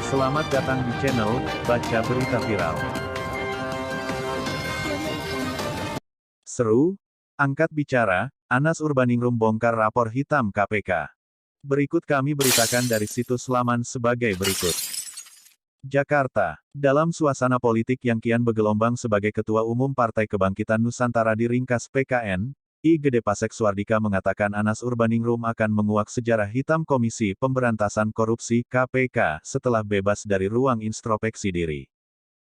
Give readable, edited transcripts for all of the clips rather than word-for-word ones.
Selamat datang di channel Baca Berita Viral. Seru, angkat bicara, Anas Urbaningrum bongkar rapor hitam KPK. Berikut kami beritakan dari situs laman sebagai berikut. Jakarta, dalam suasana politik yang kian bergelombang sebagai Ketua Umum Partai Kebangkitan Nusantara diringkas PKN, I Gede Pasek Suardika mengatakan Anas Urbaningrum akan menguak sejarah hitam Komisi Pemberantasan Korupsi (KPK) setelah bebas dari ruang introspeksi diri.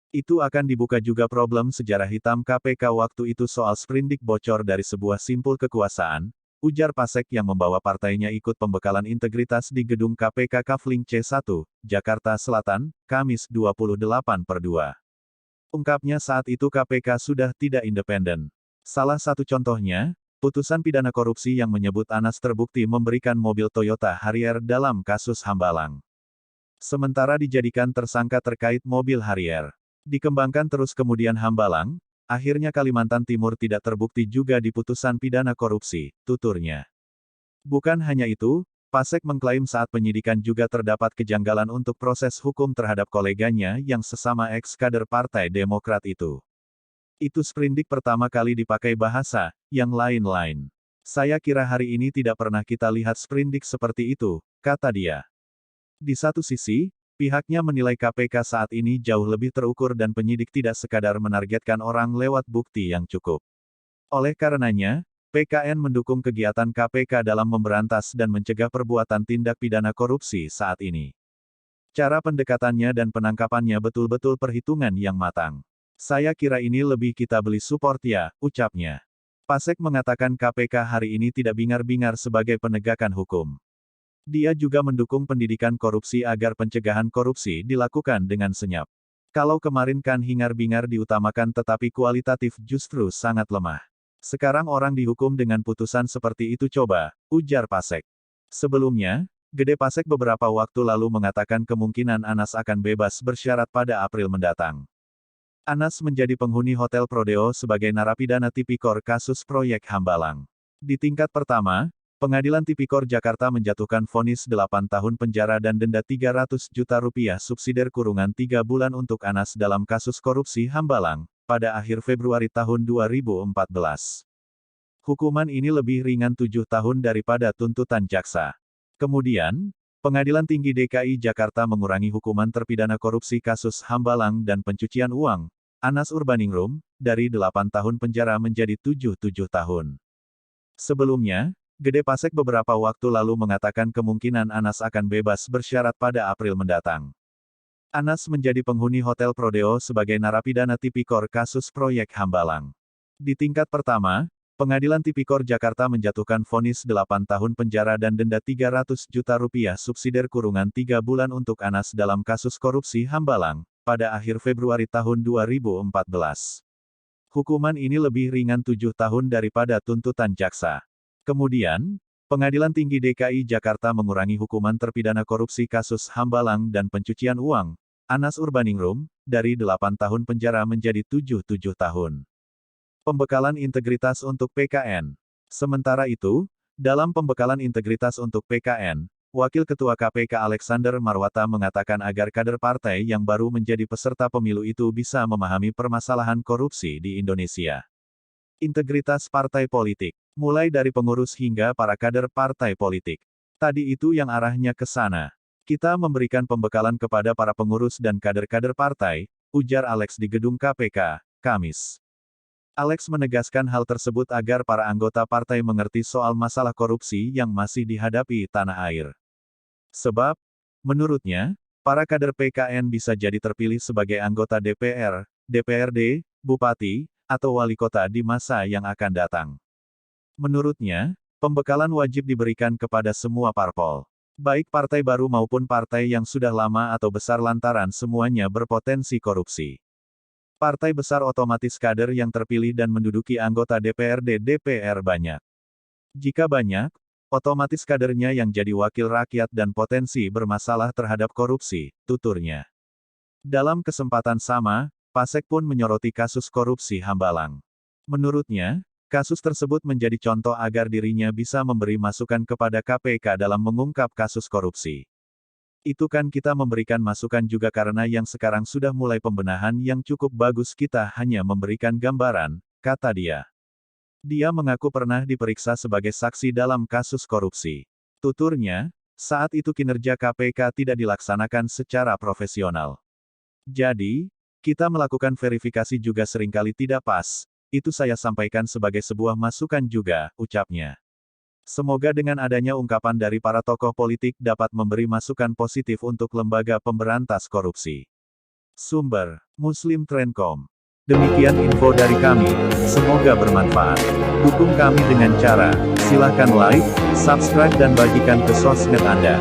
Itu akan dibuka juga problem sejarah hitam KPK waktu itu soal sprindik bocor dari sebuah simpul kekuasaan, ujar Pasek yang membawa partainya ikut pembekalan integritas di gedung KPK Kafling C1, Jakarta Selatan, Kamis 28/2. Ungkapnya saat itu KPK sudah tidak independen. Salah satu contohnya, putusan pidana korupsi yang menyebut Anas terbukti memberikan mobil Toyota Harrier dalam kasus Hambalang. Sementara dijadikan tersangka terkait mobil Harrier. Dikembangkan terus kemudian Hambalang, akhirnya Kalimantan Timur tidak terbukti juga di putusan pidana korupsi, tuturnya. Bukan hanya itu, Pasek mengklaim saat penyidikan juga terdapat kejanggalan untuk proses hukum terhadap koleganya yang sesama ex-kader Partai Demokrat itu. Itu sprindik pertama kali dipakai bahasa, yang lain-lain. Saya kira hari ini tidak pernah kita lihat sprindik seperti itu, kata dia. Di satu sisi, pihaknya menilai KPK saat ini jauh lebih terukur dan penyidik tidak sekadar menargetkan orang lewat bukti yang cukup. Oleh karenanya, PKN mendukung kegiatan KPK dalam memberantas dan mencegah perbuatan tindak pidana korupsi saat ini. Cara pendekatannya dan penangkapannya betul-betul perhitungan yang matang. Saya kira ini lebih kita beli support ya, ucapnya. Pasek mengatakan KPK hari ini tidak bingar-bingar sebagai penegakan hukum. Dia juga mendukung pendidikan korupsi agar pencegahan korupsi dilakukan dengan senyap. Kalau kemarin kan hingar-bingar diutamakan tetapi kualitatif justru sangat lemah. Sekarang orang dihukum dengan putusan seperti itu coba, ujar Pasek. Sebelumnya, Gede Pasek beberapa waktu lalu mengatakan kemungkinan Anas akan bebas bersyarat pada April mendatang. Anas menjadi penghuni Hotel Prodeo sebagai narapidana tipikor kasus proyek Hambalang. Di tingkat pertama, Pengadilan Tipikor Jakarta menjatuhkan vonis 8 tahun penjara dan denda 300 juta rupiah subsidiar kurungan 3 bulan untuk Anas dalam kasus korupsi Hambalang, pada akhir Februari tahun 2014. Hukuman ini lebih ringan 7 tahun daripada tuntutan jaksa. Kemudian, Pengadilan Tinggi DKI Jakarta mengurangi hukuman terpidana korupsi kasus Hambalang dan pencucian uang, Anas Urbaningrum, dari 8 tahun penjara menjadi 7 tahun. Sebelumnya, Gede Pasek beberapa waktu lalu mengatakan kemungkinan Anas akan bebas bersyarat pada April mendatang. Anas menjadi penghuni Hotel Prodeo sebagai narapidana tipikor kasus proyek Hambalang. Di tingkat pertama, Pengadilan Tipikor Jakarta menjatuhkan vonis 8 tahun penjara dan denda 300 juta rupiah subsidiar kurungan 3 bulan untuk Anas dalam kasus korupsi Hambalang, pada akhir Februari tahun 2014. Hukuman ini lebih ringan 7 tahun daripada tuntutan jaksa. Kemudian, Pengadilan Tinggi DKI Jakarta mengurangi hukuman terpidana korupsi kasus Hambalang dan pencucian uang, Anas Urbaningrum, dari 8 tahun penjara menjadi 7 tahun. Pembekalan integritas untuk PKN. Sementara itu, dalam pembekalan integritas untuk PKN, Wakil Ketua KPK Alexander Marwata mengatakan agar kader partai yang baru menjadi peserta pemilu itu bisa memahami permasalahan korupsi di Indonesia. Integritas partai politik, mulai dari pengurus hingga para kader partai politik. Tadi itu yang arahnya ke sana. Kita memberikan pembekalan kepada para pengurus dan kader-kader partai, ujar Alex di gedung KPK, Kamis. Alex menegaskan hal tersebut agar para anggota partai mengerti soal masalah korupsi yang masih dihadapi tanah air. Sebab, menurutnya, para kader PKN bisa jadi terpilih sebagai anggota DPR, DPRD, bupati, atau wali kota di masa yang akan datang. Menurutnya, pembekalan wajib diberikan kepada semua parpol. Baik partai baru maupun partai yang sudah lama atau besar lantaran semuanya berpotensi korupsi. Partai besar otomatis kader yang terpilih dan menduduki anggota DPRD DPR banyak. Jika banyak, otomatis kadernya yang jadi wakil rakyat dan potensi bermasalah terhadap korupsi, tuturnya. Dalam kesempatan sama, Pasek pun menyoroti kasus korupsi Hambalang. Menurutnya, kasus tersebut menjadi contoh agar dirinya bisa memberi masukan kepada KPK dalam mengungkap kasus korupsi. Itu kan kita memberikan masukan juga karena yang sekarang sudah mulai pembenahan yang cukup bagus kita hanya memberikan gambaran, kata dia. Dia mengaku pernah diperiksa sebagai saksi dalam kasus korupsi. Tuturnya, saat itu kinerja KPK tidak dilaksanakan secara profesional. Jadi, kita melakukan verifikasi juga seringkali tidak pas, itu saya sampaikan sebagai sebuah masukan juga, ucapnya. Semoga dengan adanya ungkapan dari para tokoh politik dapat memberi masukan positif untuk lembaga pemberantas korupsi. Sumber, Muslim Trendcom. Demikian info dari kami, semoga bermanfaat. Dukung kami dengan cara, silahkan like, subscribe dan bagikan ke sosmed Anda.